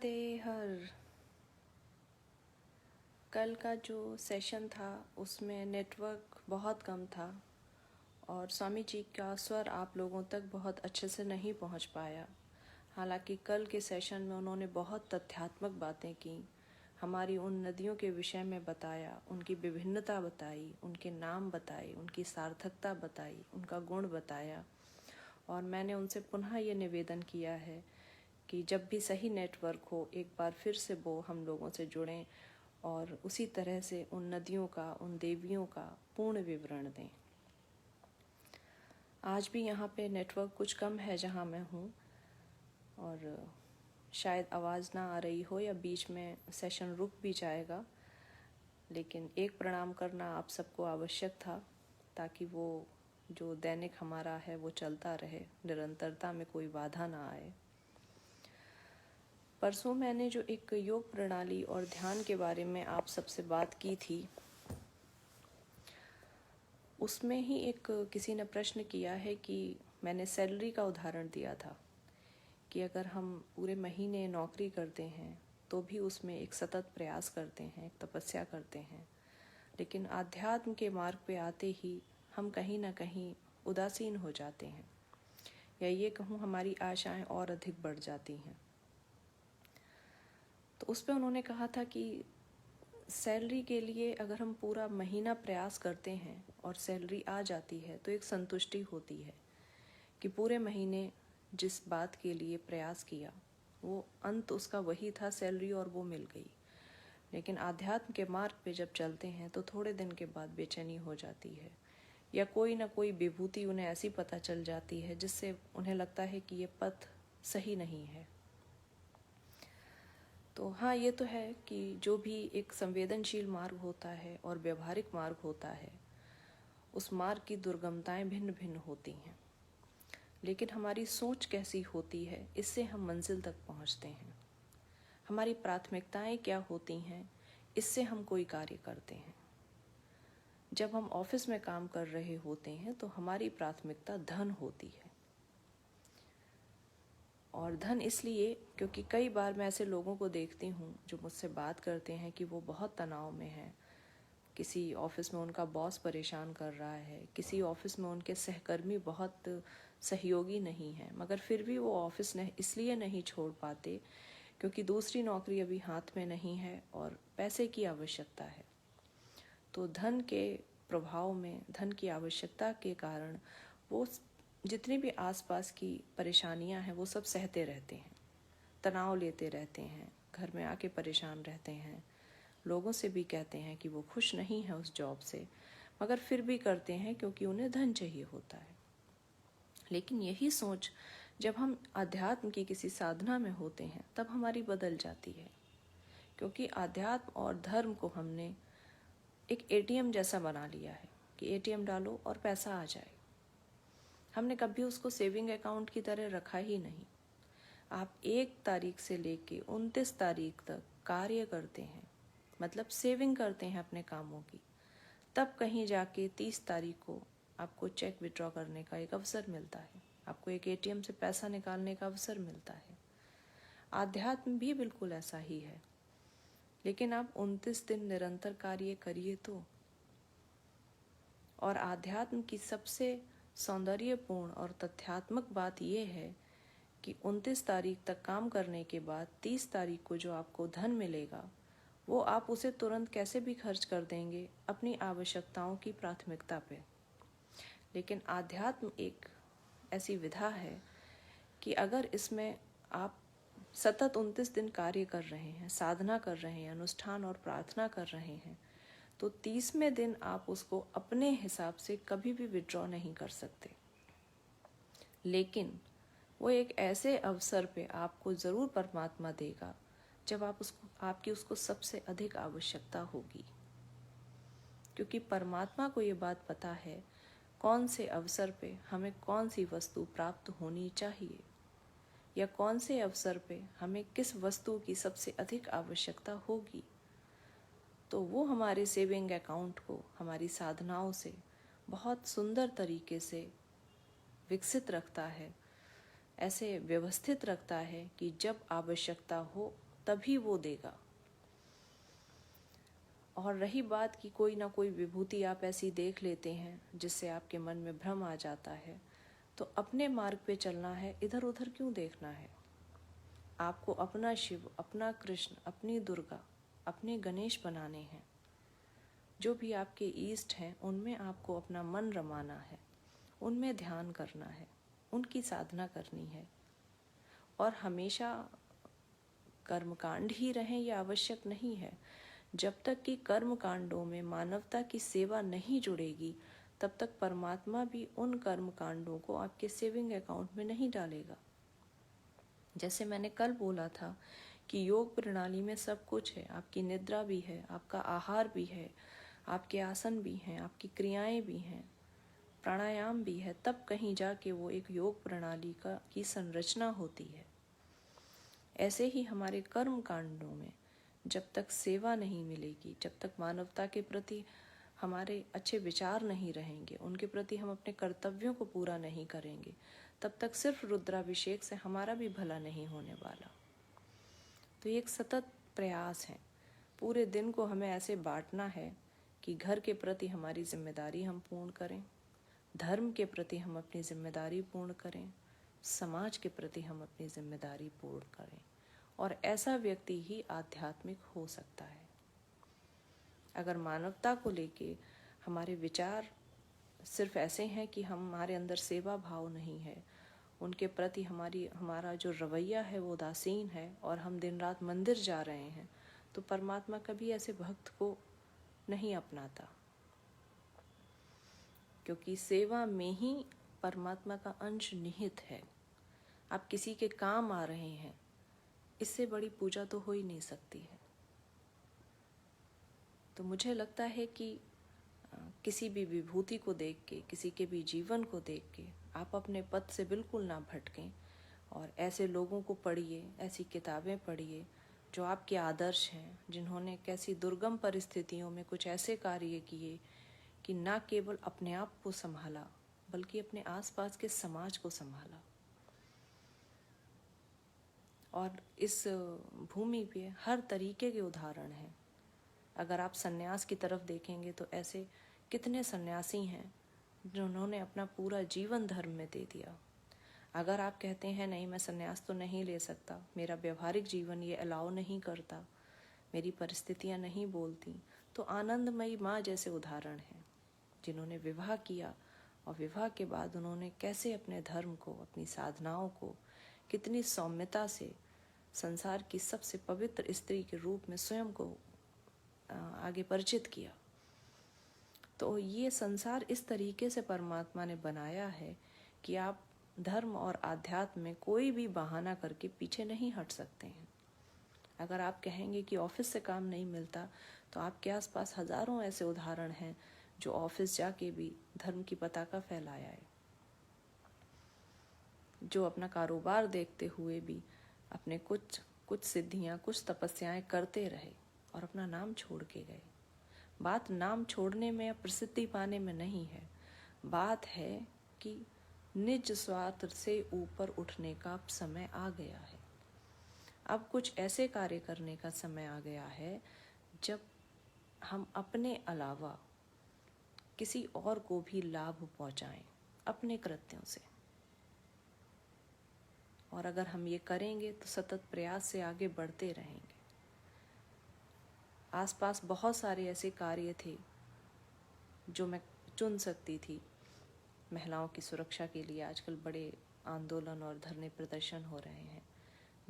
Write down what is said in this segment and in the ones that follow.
राधे हर। कल का जो सेशन था उसमें नेटवर्क बहुत कम था और स्वामी जी का स्वर आप लोगों तक बहुत अच्छे से नहीं पहुंच पाया। हालांकि कल के सेशन में उन्होंने बहुत तथ्यात्मक बातें की, हमारी उन नदियों के विषय में बताया, उनकी विभिन्नता बताई, उनके नाम बताए, उनकी सार्थकता बताई, उनका गुण बताया। और मैंने उनसे पुनः ये निवेदन किया है कि जब भी सही नेटवर्क हो एक बार फिर से वो हम लोगों से जुड़ें और उसी तरह से उन नदियों का, उन देवियों का पूर्ण विवरण दें। आज भी यहाँ पे नेटवर्क कुछ कम है जहाँ मैं हूँ और शायद आवाज़ ना आ रही हो या बीच में सेशन रुक भी जाएगा, लेकिन एक प्रणाम करना आप सबको आवश्यक था ताकि वो जो दैनिक हमारा है वो चलता रहे, निरंतरता में कोई बाधा ना आए। परसों मैंने जो एक योग प्रणाली और ध्यान के बारे में आप सबसे बात की थी, उसमें ही एक किसी ने प्रश्न किया है कि मैंने सैलरी का उदाहरण दिया था कि अगर हम पूरे महीने नौकरी करते हैं तो भी उसमें एक सतत प्रयास करते हैं, एक तपस्या करते हैं, लेकिन आध्यात्म के मार्ग पे आते ही हम कहीं ना कहीं उदासीन हो जाते हैं, या ये कहूँ हमारी आशाएं और अधिक बढ़ जाती हैं। तो उस पर उन्होंने कहा था कि सैलरी के लिए अगर हम पूरा महीना प्रयास करते हैं और सैलरी आ जाती है तो एक संतुष्टि होती है कि पूरे महीने जिस बात के लिए प्रयास किया वो अंत उसका वही था, सैलरी, और वो मिल गई। लेकिन आध्यात्म के मार्ग पे जब चलते हैं तो थोड़े दिन के बाद बेचैनी हो जाती है, या कोई ना कोई विभूति उन्हें ऐसी पता चल जाती है जिससे उन्हें लगता है कि ये पथ सही नहीं है। तो हाँ, ये तो है कि जो भी एक संवेदनशील मार्ग होता है और व्यवहारिक मार्ग होता है, उस मार्ग की दुर्गमताएं भिन्न भिन्न होती हैं, लेकिन हमारी सोच कैसी होती है इससे हम मंजिल तक पहुंचते हैं। हमारी प्राथमिकताएं क्या होती हैं इससे हम कोई कार्य करते हैं। जब हम ऑफिस में काम कर रहे होते हैं तो हमारी प्राथमिकता धन होती है, और धन इसलिए क्योंकि कई बार मैं ऐसे लोगों को देखती हूँ जो मुझसे बात करते हैं कि वो बहुत तनाव में हैं, किसी ऑफिस में उनका बॉस परेशान कर रहा है, किसी ऑफिस में उनके सहकर्मी बहुत सहयोगी नहीं हैं, मगर फिर भी वो ऑफिस इसलिए नहीं छोड़ पाते क्योंकि दूसरी नौकरी अभी हाथ में नहीं है और पैसे की आवश्यकता है। तो धन के प्रभाव में, धन की आवश्यकता के कारण वो जितनी भी आसपास की परेशानियां हैं वो सब सहते रहते हैं, तनाव लेते रहते हैं, घर में आके परेशान रहते हैं, लोगों से भी कहते हैं कि वो खुश नहीं है उस जॉब से, मगर फिर भी करते हैं क्योंकि उन्हें धन चाहिए होता है। लेकिन यही सोच जब हम अध्यात्म की किसी साधना में होते हैं तब हमारी बदल जाती है, क्योंकि अध्यात्म और धर्म को हमने एक एटीएम जैसा बना लिया है कि एटीएम डालो और पैसा आ जाए। हमने कभी उसको सेविंग अकाउंट की तरह रखा ही नहीं। आप 1 तारीख से लेके 29 तारीख तक कार्य करते हैं, मतलब सेविंग करते हैं अपने कामों की, तब कहीं जाके 30 तारीख को आपको चेक विड्रॉ करने का एक अवसर मिलता है, आपको एक एटीएम से पैसा निकालने का अवसर मिलता है। आध्यात्म भी बिल्कुल ऐसा ही है, लेकिन आप 29 दिन निरंतर कार्य करिए तो। और आध्यात्म की सबसे सौंदर्यपूर्ण और तथ्यात्मक बात यह है कि 29 तारीख तक काम करने के बाद 30 तारीख को जो आपको धन मिलेगा वो आप उसे तुरंत कैसे भी खर्च कर देंगे अपनी आवश्यकताओं की प्राथमिकता पे। लेकिन आध्यात्म एक ऐसी विधा है कि अगर इसमें आप सतत 29 दिन कार्य कर रहे हैं, साधना कर रहे हैं, अनुष्ठान और प्रार्थना कर रहे हैं, तो 30वें दिन आप उसको अपने हिसाब से कभी भी विड्रॉ नहीं कर सकते। लेकिन वो एक ऐसे अवसर पे आपको ज़रूर परमात्मा देगा जब आपकी उसको सबसे अधिक आवश्यकता होगी, क्योंकि परमात्मा को ये बात पता है कौन से अवसर पे हमें कौन सी वस्तु प्राप्त होनी चाहिए, या कौन से अवसर पे हमें किस वस्तु की सबसे अधिक आवश्यकता होगी। तो वो हमारे सेविंग अकाउंट को हमारी साधनाओं से बहुत सुंदर तरीके से विकसित रखता है, ऐसे व्यवस्थित रखता है कि जब आवश्यकता हो तभी वो देगा। और रही बात कि कोई ना कोई विभूति आप ऐसी देख लेते हैं जिससे आपके मन में भ्रम आ जाता है, तो अपने मार्ग पे चलना है, इधर उधर क्यों देखना है। आपको अपना शिव, अपना कृष्ण, अपनी दुर्गा, अपने गणेश बनाने हैं। जो भी आपके ईष्ट हैं उनमें आपको अपना मन रमाना है, उनमें ध्यान करना है, उनकी साधना करनी है। और हमेशा कर्मकांड ही रहें यह आवश्यक नहीं है। जब तक कि कर्म कांडों में मानवता की सेवा नहीं जुड़ेगी, तब तक परमात्मा भी उन कर्म कांडों को आपके सेविंग अकाउंट में नहीं डालेगा। जैसे मैंने कल बोला था कि योग प्रणाली में सब कुछ है, आपकी निद्रा भी है, आपका आहार भी है, आपके आसन भी हैं, आपकी क्रियाएं भी हैं, प्राणायाम भी है, तब कहीं जाके वो एक योग प्रणाली की संरचना होती है। ऐसे ही हमारे कर्म कांडों में जब तक सेवा नहीं मिलेगी, जब तक मानवता के प्रति हमारे अच्छे विचार नहीं रहेंगे, उनके प्रति हम अपने कर्तव्यों को पूरा नहीं करेंगे, तब तक सिर्फ रुद्राभिषेक से हमारा भी भला नहीं होने वाला। तो ये एक सतत प्रयास है। पूरे दिन को हमें ऐसे बांटना है कि घर के प्रति हमारी जिम्मेदारी हम पूर्ण करें, धर्म के प्रति हम अपनी जिम्मेदारी पूर्ण करें, समाज के प्रति हम अपनी जिम्मेदारी पूर्ण करें। और ऐसा व्यक्ति ही आध्यात्मिक हो सकता है। अगर मानवता को लेके हमारे विचार सिर्फ ऐसे हैं कि हमारे अंदर सेवा भाव नहीं है, उनके प्रति हमारा जो रवैया है वो उदासीन है, और हम दिन रात मंदिर जा रहे हैं, तो परमात्मा कभी ऐसे भक्त को नहीं अपनाता। क्योंकि सेवा में ही परमात्मा का अंश निहित है। आप किसी के काम आ रहे हैं, इससे बड़ी पूजा तो हो ही नहीं सकती है। तो मुझे लगता है कि किसी भी विभूति को देख के, किसी के भी जीवन को देख के आप अपने पथ से बिल्कुल ना भटकें, और ऐसे लोगों को पढ़िए, ऐसी किताबें पढ़िए जो आपके आदर्श हैं, जिन्होंने कैसी दुर्गम परिस्थितियों में कुछ ऐसे कार्य किए कि ना केवल अपने आप को संभाला बल्कि अपने आसपास के समाज को संभाला। और इस भूमि पे हर तरीके के उदाहरण हैं। अगर आप सन्यास की तरफ देखेंगे तो ऐसे कितने सन्यासी हैं जिन्होंने अपना पूरा जीवन धर्म में दे दिया। अगर आप कहते हैं नहीं, मैं सन्यास तो नहीं ले सकता, मेरा व्यवहारिक जीवन ये अलाउ नहीं करता, मेरी परिस्थितियां नहीं बोलती, तो आनंदमयी माँ जैसे उदाहरण हैं जिन्होंने विवाह किया, और विवाह के बाद उन्होंने कैसे अपने धर्म को, अपनी साधनाओं को कितनी सौम्यता से संसार की सबसे पवित्र स्त्री के रूप में स्वयं को आगे परिचित किया। तो ये संसार इस तरीके से परमात्मा ने बनाया है कि आप धर्म और आध्यात्म में कोई भी बहाना करके पीछे नहीं हट सकते हैं। अगर आप कहेंगे कि ऑफिस से काम नहीं मिलता, तो आपके आसपास हजारों ऐसे उदाहरण हैं जो ऑफिस जाके भी धर्म की पताका फैलाया है, जो अपना कारोबार देखते हुए भी अपने कुछ सिद्धियां, कुछ तपस्याएं करते रहे और अपना नाम छोड़ के गए। बात नाम छोड़ने में या प्रसिद्धि पाने में नहीं है, बात है कि निज स्वार्थ से ऊपर उठने का समय आ गया है। अब कुछ ऐसे कार्य करने का समय आ गया है जब हम अपने अलावा किसी और को भी लाभ पहुंचाएं अपने कृत्यों से। और अगर हम ये करेंगे तो सतत प्रयास से आगे बढ़ते रहेंगे। आसपास बहुत सारे ऐसे कार्य थे जो मैं चुन सकती थी। महिलाओं की सुरक्षा के लिए आजकल बड़े आंदोलन और धरने प्रदर्शन हो रहे हैं।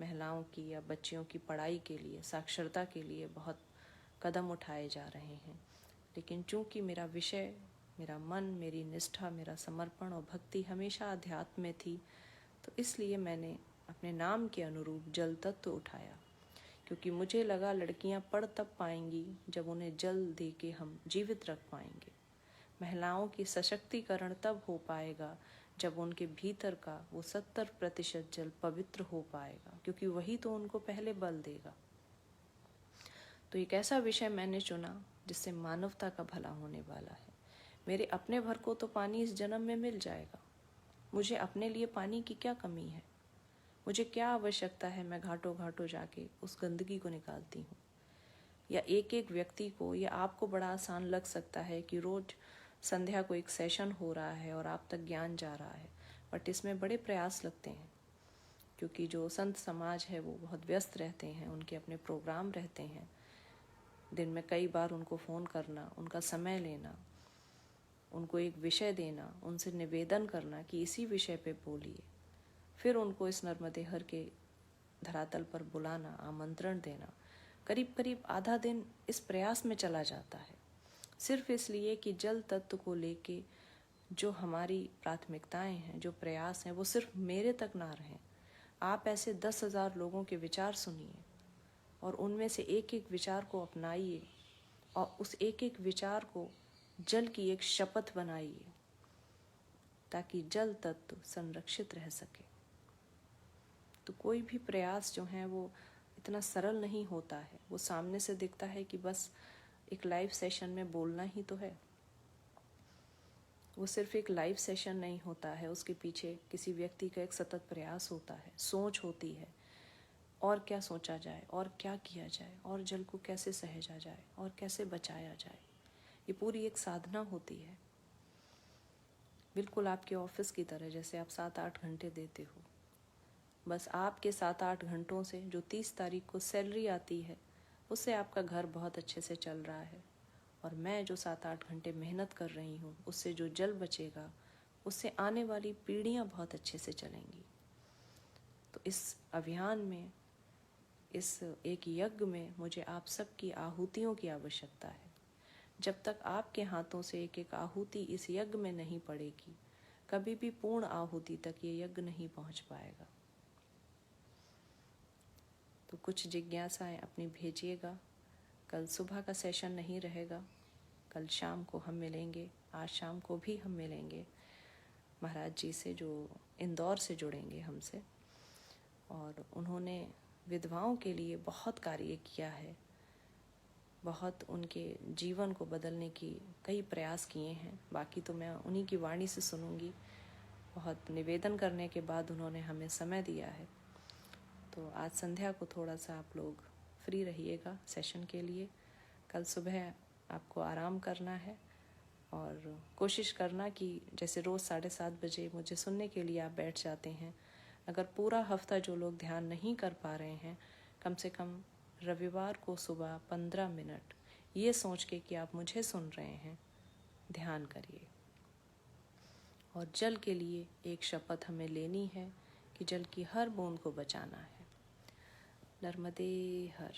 महिलाओं की या बच्चियों की पढ़ाई के लिए, साक्षरता के लिए बहुत कदम उठाए जा रहे हैं। लेकिन चूंकि मेरा विषय, मेरा मन, मेरी निष्ठा, मेरा समर्पण और भक्ति हमेशा अध्यात्म में थी, तो इसलिए मैंने अपने नाम के अनुरूप जल तत्व उठाया। क्योंकि मुझे लगा लड़कियां पढ़ तब पाएंगी जब उन्हें जल दे के हम जीवित रख पाएंगे। महिलाओं की सशक्तिकरण तब हो पाएगा जब उनके भीतर का वो 70% जल पवित्र हो पाएगा, क्योंकि वही तो उनको पहले बल देगा। तो एक ऐसा विषय मैंने चुना जिससे मानवता का भला होने वाला है। मेरे अपने भर को तो पानी इस जन्म में मिल जाएगा, मुझे अपने लिए पानी की क्या कमी है। मुझे क्या आवश्यकता है मैं घाटों घाटों जाके उस गंदगी को निकालती हूँ। या एक एक व्यक्ति को, या आपको बड़ा आसान लग सकता है कि रोज संध्या को एक सेशन हो रहा है और आप तक ज्ञान जा रहा है, बट इसमें बड़े प्रयास लगते हैं, क्योंकि जो संत समाज है वो बहुत व्यस्त रहते हैं, उनके अपने प्रोग्राम रहते हैं। दिन में कई बार उनको फ़ोन करना, उनका समय लेना, उनको एक विषय देना, उनसे निवेदन करना कि इसी विषय पे बोलिए, फिर उनको इस नर्मदे हर के धरातल पर बुलाना, आमंत्रण देना, करीब करीब आधा दिन इस प्रयास में चला जाता है, सिर्फ इसलिए कि जल तत्व को लेके जो हमारी प्राथमिकताएं हैं, जो प्रयास हैं, वो सिर्फ मेरे तक ना रहें। आप ऐसे 10,000 लोगों के विचार सुनिए और उनमें से एक एक विचार को अपनाइए और उस एक एक विचार को जल की एक शपथ बनाइए, ताकि जल तत्व संरक्षित रह सके। तो कोई भी प्रयास जो है वो इतना सरल नहीं होता है। वो सामने से दिखता है कि बस एक लाइव सेशन में बोलना ही तो है। वो सिर्फ एक लाइव सेशन नहीं होता है, उसके पीछे किसी व्यक्ति का एक सतत प्रयास होता है, सोच होती है, और क्या सोचा जाए, और क्या किया जाए, और जल को कैसे सहेजा जाए, और कैसे बचाया जाए। ये पूरी एक साधना होती है, बिल्कुल आपके ऑफिस की तरह, जैसे आप 7-8 घंटे देते हो। बस आपके 7-8 घंटों से जो 30 तारीख को सैलरी आती है, उससे आपका घर बहुत अच्छे से चल रहा है, और मैं जो 7-8 घंटे मेहनत कर रही हूँ, उससे जो जल बचेगा, उससे आने वाली पीढ़ियाँ बहुत अच्छे से चलेंगी। तो इस अभियान में, इस एक यज्ञ में मुझे आप सबकी आहुतियों की आवश्यकता है। जब तक आपके हाथों से एक एक आहुति इस यज्ञ में नहीं पड़ेगी, कभी भी पूर्ण आहुति तक ये यज्ञ नहीं पहुँच पाएगा। तो कुछ जिज्ञासाएं अपनी भेजिएगा। कल सुबह का सेशन नहीं रहेगा, कल शाम को हम मिलेंगे। आज शाम को भी हम मिलेंगे महाराज जी से, जो इंदौर से जुड़ेंगे हमसे, और उन्होंने विधवाओं के लिए बहुत कार्य किया है, बहुत उनके जीवन को बदलने की कई प्रयास किए हैं। बाकी तो मैं उन्हीं की वाणी से सुनूंगी। बहुत निवेदन करने के बाद उन्होंने हमें समय दिया है। तो आज संध्या को थोड़ा सा आप लोग फ्री रहिएगा सेशन के लिए। कल सुबह आपको आराम करना है, और कोशिश करना कि जैसे रोज़ 7:30 बजे मुझे सुनने के लिए आप बैठ जाते हैं, अगर पूरा हफ्ता जो लोग ध्यान नहीं कर पा रहे हैं, कम से कम रविवार को सुबह 15 मिनट ये सोच के कि आप मुझे सुन रहे हैं, ध्यान करिए। और जल के लिए एक शपथ हमें लेनी है कि जल की हर बूंद को बचाना है। नर्मदे हर।